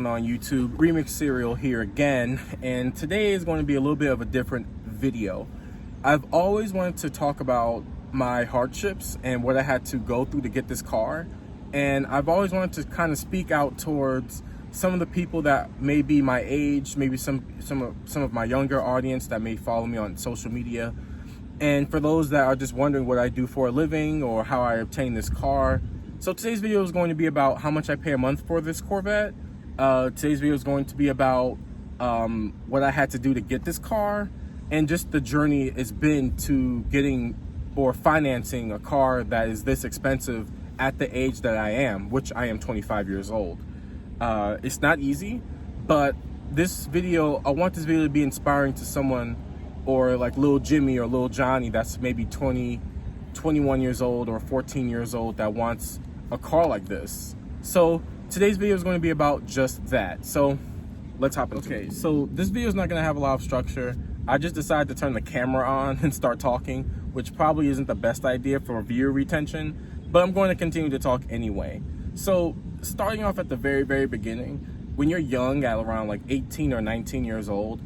going on YouTube? RemixedCereal here again, and today is going to be a little bit of a different video. I've always wanted to talk about my hardships and what I had to go through to get this car, and I've always wanted to kind of speak out towards some of the people that may be my age, maybe some of my younger audience that may follow me on social media, and for those that are just wondering what I do for a living or how I obtain this car. So today's video is going to be about how much I pay a month for this Corvette. Today's video is going to be about what I had to do to get this car, and just the journey it's been to getting or financing a car that is this expensive at the age that I am, which I am 25 years old. It's not easy, but this video, I want this video to be inspiring to someone, or like little Jimmy or little Johnny that's maybe 20, 21 years old or 14 years old that wants a car like this. So today's video is going to be about just that. So let's hop into it. So this video is not going to have a lot of structure. I just decided to turn the camera on and start talking, which probably isn't the best idea for viewer retention, but I'm going to continue to talk anyway. So starting off at the very beginning, when you're young, at around like 18 or 19 years old,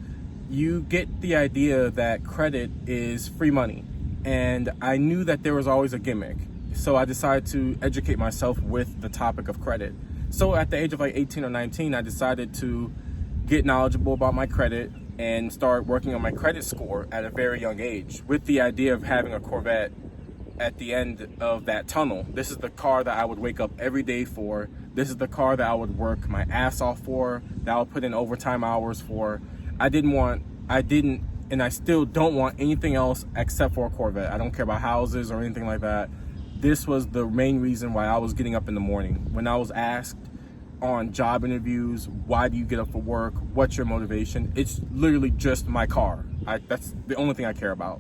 you get the idea that credit is free money. And I knew that there was always a gimmick. So I decided to educate myself with the topic of credit. So at the age of like 18 or 19, I decided to get knowledgeable about my credit and start working on my credit score at a very young age, with the idea of having a Corvette at the end of that tunnel. This is the car that I would wake up every day for. This is the car that I would work my ass off for, that I would put in overtime hours for. I didn't, and I still don't want anything else except for a Corvette. I don't care about houses or anything like that. This was the main reason why I was getting up in the morning. When I was asked on job interviews, why do you get up for work? What's your motivation? It's literally just my car. That's the only thing I care about.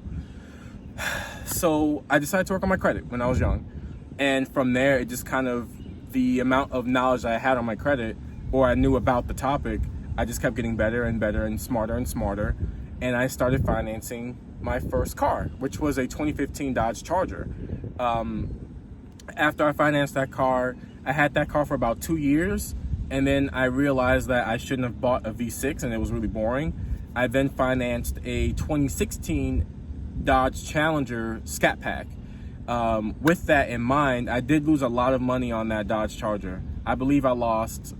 So I decided to work on my credit when I was young. And from there, it just kind of, the amount of knowledge I had on my credit, or I knew about the topic, I just kept getting better and better and smarter. And I started financing my first car, which was a 2015 Dodge Charger. After I financed that car, I had that car for about 2 years, and then I realized that I shouldn't have bought a V6 and it was really boring. I then financed a 2016 Dodge Challenger Scat Pack. With that in mind, I did lose a lot of money on that Dodge Charger. I believe I lost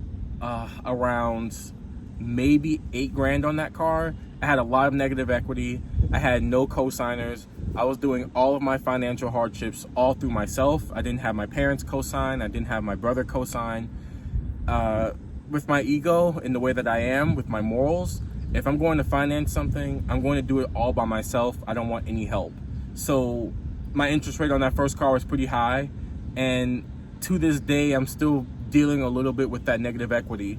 around maybe $8,000 on that car. I had a lot of negative equity. I had no co-signers. I was doing all of my financial hardships all through myself. I didn't have my parents co-sign. I didn't have my brother co-sign. With my ego and the way that I am, with my morals, if I'm going to finance something, I'm going to do it all by myself. I don't want any help. So my interest rate on that first car was pretty high. And to this day, I'm still dealing a little bit with that negative equity.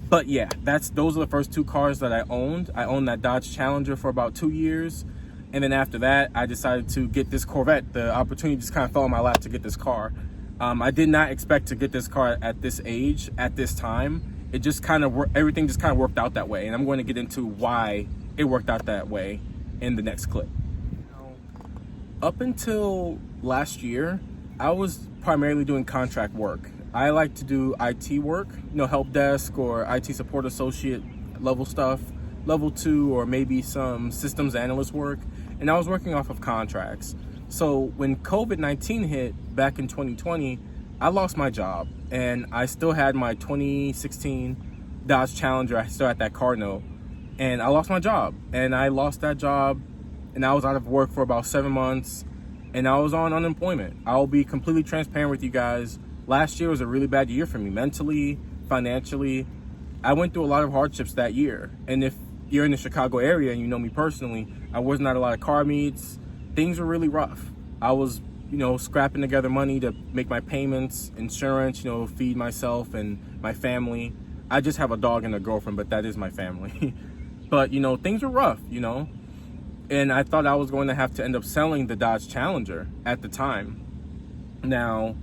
But yeah, those are the first two cars that I owned. I owned that Dodge Challenger for about 2 years. And then after that, I decided to get this Corvette. The opportunity just kind of fell in my lap to get this car. I did not expect to get this car at this age, at this time. It just kind of, everything just kind of worked out that way. And I'm going to get into why it worked out that way in the next clip. Up until last year, I was primarily doing contract work. I like to do IT work, help desk or IT support associate level stuff, level 2, or maybe some systems analyst work. And I was working off of contracts. So when COVID-19 hit back in 2020, I lost my job, and I still had my 2016 Dodge Challenger. I still had that car note, and I lost my job. And I lost that job, and I was out of work for about 7 months, and I was on unemployment. I'll be completely transparent with you guys. Last year was a really bad year for me, mentally, financially. I went through a lot of hardships that year. And if you're in the Chicago area and you know me personally, I wasn't at a lot of car meets. Things were really rough. I was, scrapping together money to make my payments, insurance, feed myself and my family. I just have a dog and a girlfriend, but that is my family. But, things were rough, And I thought I was going to have to end up selling the Dodge Challenger at the time. Now,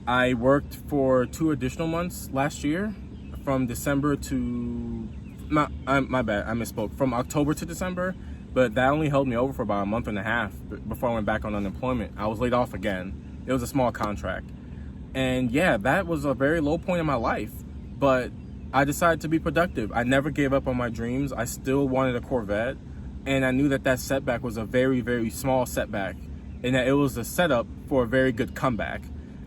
I worked for 2 additional months last year, from December to, my bad, I misspoke, from October to December, but that only held me over for about a month and a half before I went back on unemployment. I was laid off again. It was a small contract. And yeah, that was a very low point in my life, but I decided to be productive. I never gave up on my dreams. I still wanted a Corvette, and I knew that that setback was a very, very small setback, and that it was a setup for a very good comeback.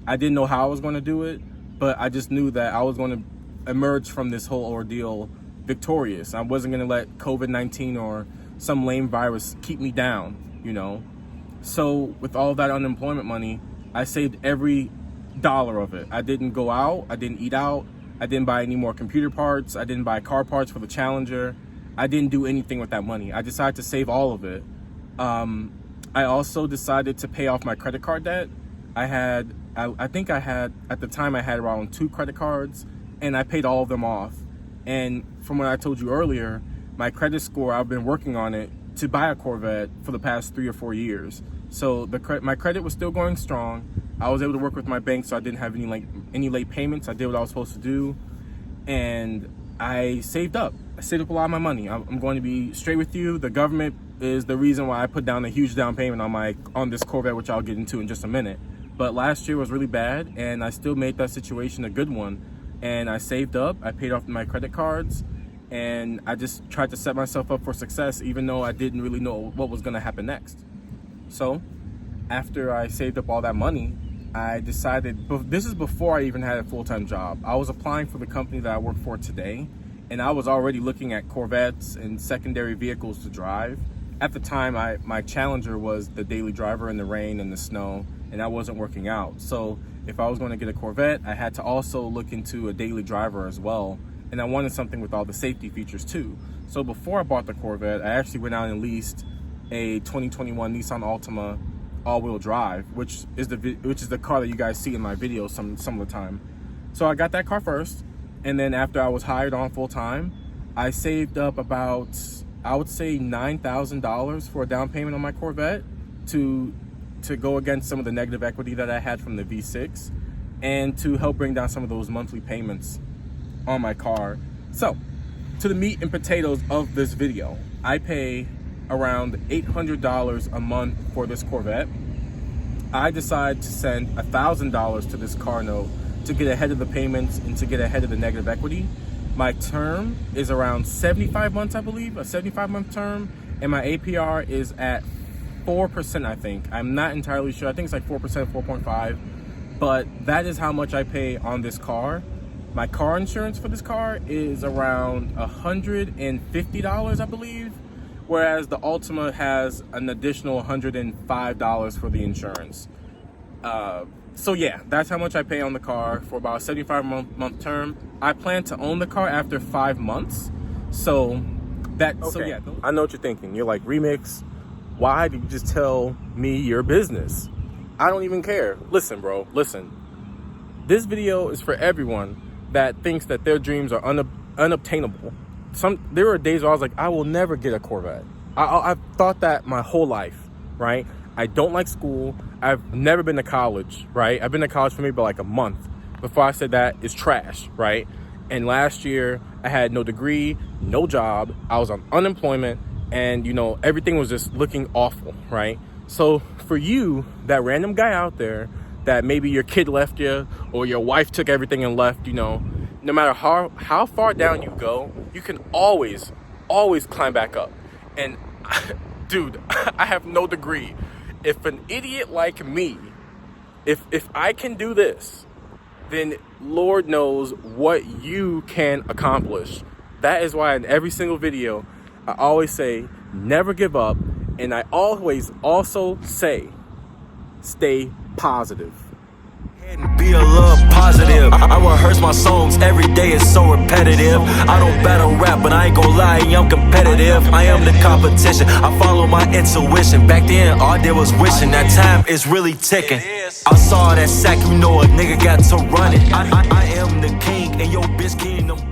I didn't know how I was going to do it, but I just knew that I was going to emerge from this whole ordeal victorious. I wasn't going to let COVID-19 or some lame virus keep me down, you know. So with all that unemployment money, I saved every dollar of it. I didn't go out, I didn't eat out, I didn't buy any more computer parts, I didn't buy car parts for the Challenger. I didn't do anything with that money. I decided to save all of it. I also decided to pay off my credit card debt. I think I had, at the time I had around 2 credit cards, and I paid all of them off. And from what I told you earlier, my credit score, I've been working on it to buy a Corvette for the past 3 or 4 years. So my credit was still going strong. I was able to work with my bank, so I didn't have any late payments. I did what I was supposed to do, and I saved up. I saved up a lot of my money. I'm going to be straight with you. The government is the reason why I put down a huge down payment on this Corvette, which I'll get into in just a minute. But last year was really bad, and I still made that situation a good one. And I saved up. I paid off my credit cards, and I just tried to set myself up for success, even though I didn't really know what was going to happen next. So after I saved up all that money, I decided, this is before I even had a full-time job. I was applying for the company that I work for today, and I was already looking at Corvettes and secondary vehicles to drive. At the time, my Challenger was the daily driver in the rain and the snow, and that wasn't working out. So if I was going to get a Corvette, I had to also look into a daily driver as well, and I wanted something with all the safety features too. So before I bought the Corvette, I actually went out and leased a 2021 Nissan Altima all-wheel drive, which is the car that you guys see in my videos some of the time. So I got that car first, and then after I was hired on full-time, I saved up about, I would say, $9,000 for a down payment on my Corvette to go against some of the negative equity that I had from the V6, and to help bring down some of those monthly payments on my car. So to the meat and potatoes of this video, I pay around $800 a month for this Corvette. I decided to send $1,000 to this car note to get ahead of the payments and to get ahead of the negative equity. My term is around 75 months, I believe, a 75-month term, and my APR is at 4%, I think. I'm not entirely sure. I think it's like 4%, 4.5, but that is how much I pay on this car. My car insurance for this car is around $150, I believe, whereas the Altima has an additional $105 for the insurance. So yeah, that's how much I pay on the car for about a 75-month term. I plan to own the car after 5 months. So yeah, I know what you're thinking. You're like, Remix, why did you just tell me your business? I don't even care. Listen, bro, listen. This video is for everyone that thinks that their dreams are unobtainable. There were days where I was like, I will never get a Corvette. I've thought that my whole life, right? I don't like school. I've never been to college, right? I've been to college for maybe like a month before I said that is trash, right? And last year I had no degree, no job. I was on unemployment, and you know, everything was just looking awful, right? So for you, that random guy out there that maybe your kid left you or your wife took everything and left, you know, no matter how far down you go, you can always climb back up. And dude, I have no degree. If an idiot like me, if I can do this, then Lord knows what you can accomplish. That is why in every single video, I always say, never give up. And I always also say, stay positive. Be a little positive. I rehearse my songs every day, it's so repetitive. I don't battle rap, but I ain't gon' lie, I'm competitive. I am the competition, I follow my intuition. Back then, all I did was wishing, that time is really ticking. I saw that sack, you know a nigga got to run it. I am the king, and your bitch kingdom